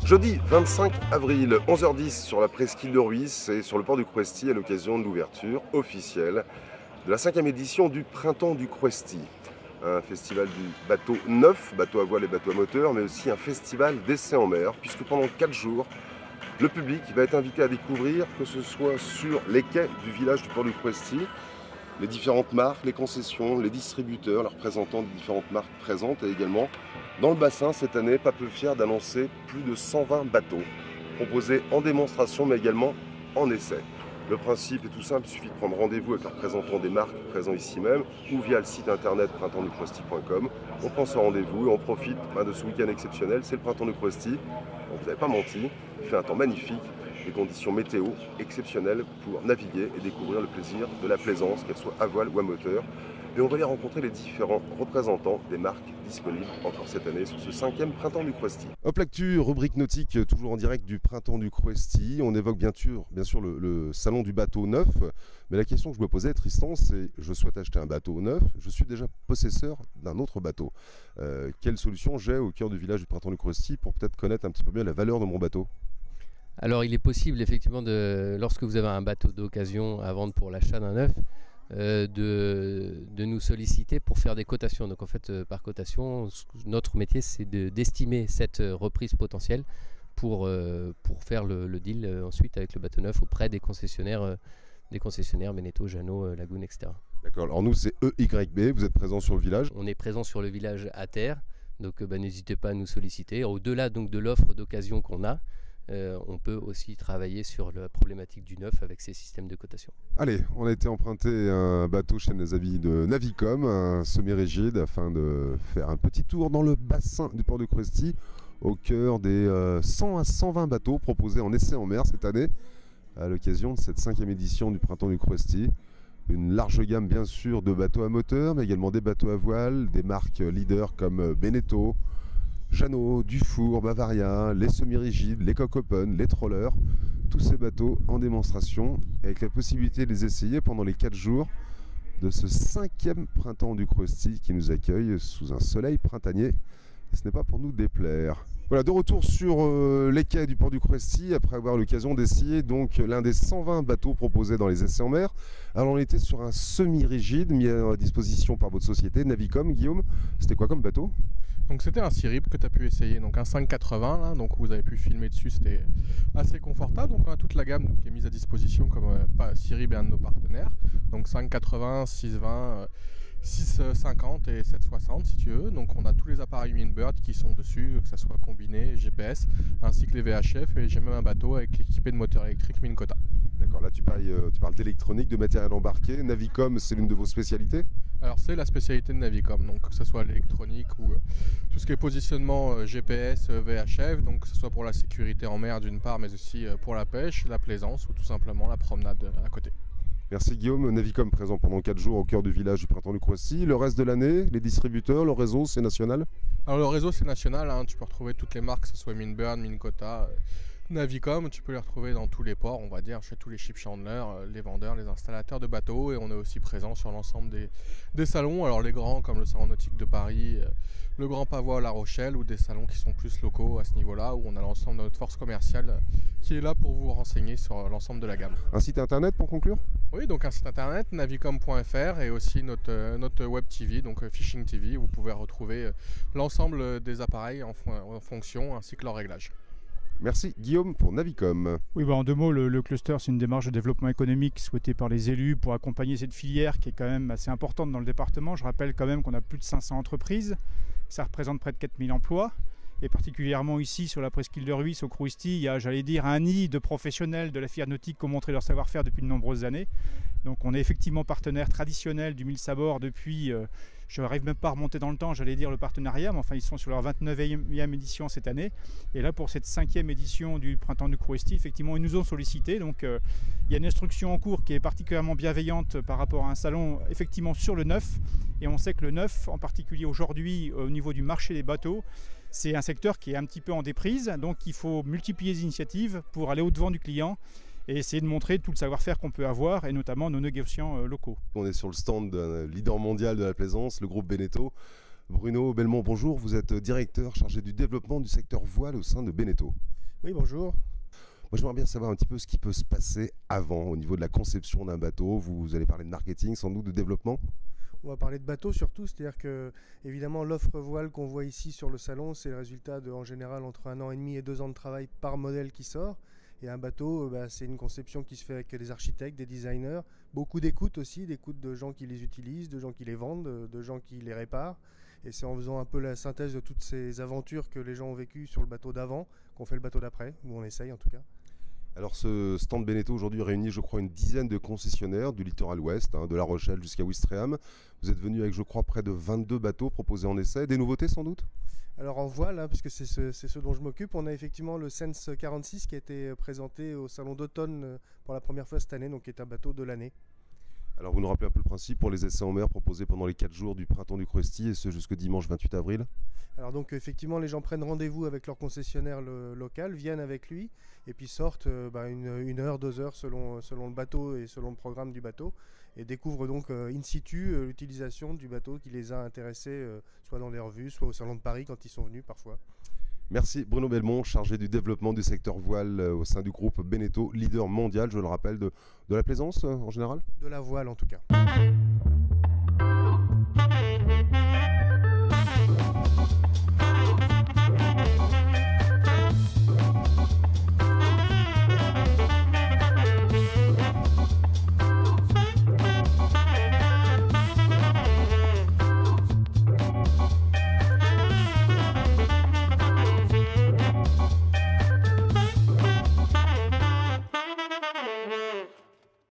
Jeudi 25 avril, 11h10 sur la presqu'île de Rhuys et sur le port du Crouesty à l'occasion de l'ouverture officielle de la 5e édition du Printemps du Crouesty. Un festival du bateau neuf, bateau à voile et bateau à moteur, mais aussi un festival d'essais en mer, puisque pendant 4 jours, le public va être invité à découvrir, que ce soit sur les quais du village du port du Crouesty, les différentes marques, les concessions, les distributeurs, les représentants des différentes marques présentes, et également dans le bassin cette année, pas peu fier d'annoncer plus de 120 bateaux proposés en démonstration mais également en essai. Le principe est tout simple, il suffit de prendre rendez-vous avec les représentants des marques présents ici même ou via le site internet printempsducrouesty.com. On prend ce rendez-vous et on profite de ce week-end exceptionnel, c'est le Printemps du Crouesty. Donc vous n'avez pas menti, il fait un temps magnifique, des conditions météo exceptionnelles pour naviguer et découvrir le plaisir de la plaisance, qu'elle soit à voile ou à moteur. Et on va aller rencontrer les différents représentants des marques disponibles encore cette année sur ce 5e Printemps du Crouesty. Hop l'actu, rubrique nautique, toujours en direct du Printemps du Crouesty. On évoque bien sûr le salon du bateau neuf. Mais la question que je me posais, Tristan, c'est je souhaite acheter un bateau neuf, je suis déjà possesseur d'un autre bateau. Quelle solution j'ai au cœur du village du Printemps du Crouesty pour peut-être connaître un petit peu mieux la valeur de mon bateau? Alors il est possible effectivement, lorsque vous avez un bateau d'occasion à vendre pour l'achat d'un neuf, de nous solliciter pour faire des cotations. Donc en fait par cotation, notre métier c'est d'estimer cette reprise potentielle pour faire le deal ensuite avec le bateau neuf auprès des concessionnaires Beneteau, Jeannot, Lagoon, etc. D'accord, alors nous c'est EYB, vous êtes présent sur le village? On est présent sur le village à terre, donc n'hésitez pas à nous solliciter. Au-delà donc de l'offre d'occasion qu'on a, on peut aussi travailler sur la problématique du neuf avec ces systèmes de cotation. Allez, on a été emprunter un bateau chez nos amis de Navicom, un semi-rigide, afin de faire un petit tour dans le bassin du port du Crouesty, au cœur des 100 à 120 bateaux proposés en essai en mer cette année, à l'occasion de cette 5e édition du Printemps du Crouesty. Une large gamme bien sûr de bateaux à moteur, mais également des bateaux à voile, des marques leaders comme Beneteau, Jeannot, Dufour, Bavaria, les semi-rigides, les coques open, les trollers, tous ces bateaux en démonstration avec la possibilité de les essayer pendant les 4 jours de ce 5e Printemps du Crouesty qui nous accueille sous un soleil printanier. Ce n'est pas pour nous déplaire. Voilà, de retour sur les quais du port du Crouesty après avoir eu l'occasion d'essayer donc l'un des 120 bateaux proposés dans les essais en mer. Alors on était sur un semi-rigide mis à disposition par votre société Navicom. Guillaume, c'était quoi comme bateau? Donc c'était un Sirip que tu as pu essayer, donc un 580 là, donc vous avez pu filmer dessus, c'était assez confortable. Donc on a toute la gamme qui est mise à disposition comme Sirip est un de nos partenaires. Donc 580, 620, 650 et 760 si tu veux. Donc on a tous les appareils Minbird qui sont dessus, que ce soit combiné, GPS, ainsi que les VHF, et j'ai même un bateau avec équipé de moteur électrique Minkota. D'accord, là tu parles d'électronique, de matériel embarqué. Navicom, c'est l'une de vos spécialités? Alors c'est la spécialité de Navicom, donc que ce soit l'électronique ou tout ce qui est positionnement GPS, VHF, donc que ce soit pour la sécurité en mer d'une part, mais aussi pour la pêche, la plaisance ou tout simplement la promenade à côté. Merci Guillaume. Navicom présent pendant 4 jours au cœur du village du Printemps du Crouesty. Le reste de l'année, les distributeurs, le réseau, c'est national? Alors le réseau c'est national, hein, tu peux retrouver toutes les marques, que ce soit Minbird, Minkota, Navicom, tu peux les retrouver dans tous les ports, on va dire, chez tous les ship chandlers, les vendeurs, les installateurs de bateaux, et on est aussi présent sur l'ensemble des salons, alors les grands comme le Salon Nautique de Paris, le Grand Pavois à La Rochelle, ou des salons qui sont plus locaux à ce niveau-là, où on a l'ensemble de notre force commerciale qui est là pour vous renseigner sur l'ensemble de la gamme. Un site internet pour conclure? Oui, donc un site internet, navicom.fr, et aussi notre web TV, donc Fishing TV, où vous pouvez retrouver l'ensemble des appareils en fonction, ainsi que leur réglage. Merci Guillaume pour Navicom. Oui, en 2 mots, le cluster c'est une démarche de développement économique souhaitée par les élus pour accompagner cette filière qui est quand même assez importante dans le département. Je rappelle quand même qu'on a plus de 500 entreprises, ça représente près de 4000 emplois. Et particulièrement ici sur la presqu'île de Rhuys au Crouesty, il y a, j'allais dire, un nid de professionnels de la filière nautique qui ont montré leur savoir-faire depuis de nombreuses années. Donc on est effectivement partenaire traditionnel du 1000 sabords depuis, je n'arrive même pas à remonter dans le temps, j'allais dire le partenariat, mais enfin ils sont sur leur 29e édition cette année. Et là pour cette 5e édition du Printemps du Crouesty, effectivement ils nous ont sollicité. Donc il y a une instruction en cours qui est particulièrement bienveillante par rapport à un salon effectivement sur le neuf. Et on sait que le neuf, en particulier aujourd'hui au niveau du marché des bateaux, c'est un secteur qui est un petit peu en déprise, donc il faut multiplier les initiatives pour aller au-devant du client et essayer de montrer tout le savoir-faire qu'on peut avoir, et notamment nos négociants locaux. On est sur le stand d'un leader mondial de la plaisance, le groupe Beneteau. Bruno Belmont, bonjour, vous êtes directeur chargé du développement du secteur voile au sein de Beneteau. Oui, bonjour. Moi, j'aimerais bien savoir un petit peu ce qui peut se passer avant, au niveau de la conception d'un bateau. Vous allez parler de marketing, sans doute de développement. On va parler de bateau surtout, c'est-à-dire que évidemment l'offre voile qu'on voit ici sur le salon, c'est le résultat de, en général, entre 1 an et demi et 2 ans de travail par modèle qui sort. Et un bateau, c'est une conception qui se fait avec des architectes, des designers, beaucoup d'écoute aussi, d'écoute de gens qui les utilisent, de gens qui les vendent, de gens qui les réparent. Et c'est en faisant un peu la synthèse de toutes ces aventures que les gens ont vécues sur le bateau d'avant qu'on fait le bateau d'après, ou on essaye en tout cas. Alors ce stand Beneteau aujourd'hui réunit, je crois, une dizaine de concessionnaires du littoral ouest, de La Rochelle jusqu'à Ouistreham. Vous êtes venu avec, je crois, près de 22 bateaux proposés en essai. Des nouveautés sans doute? Alors en voile, puisque c'est ce dont je m'occupe, on a effectivement le Sense 46 qui a été présenté au salon d'automne pour la première fois cette année, donc qui est un bateau de l'année. Alors vous nous rappelez un peu le principe pour les essais en mer proposés pendant les 4 jours du printemps du Cruesty et ce jusqu'au dimanche 28 avril? Alors donc effectivement les gens prennent rendez-vous avec leur concessionnaire local, viennent avec lui et puis sortent une heure, 2 heures selon le bateau et selon le programme du bateau et découvrent donc in situ l'utilisation du bateau qui les a intéressés soit dans les revues, soit au salon de Paris quand ils sont venus parfois. Merci Bruno Belmont, chargé du développement du secteur voile au sein du groupe Beneteau, leader mondial, je le rappelle, de la plaisance en général? De la voile en tout cas.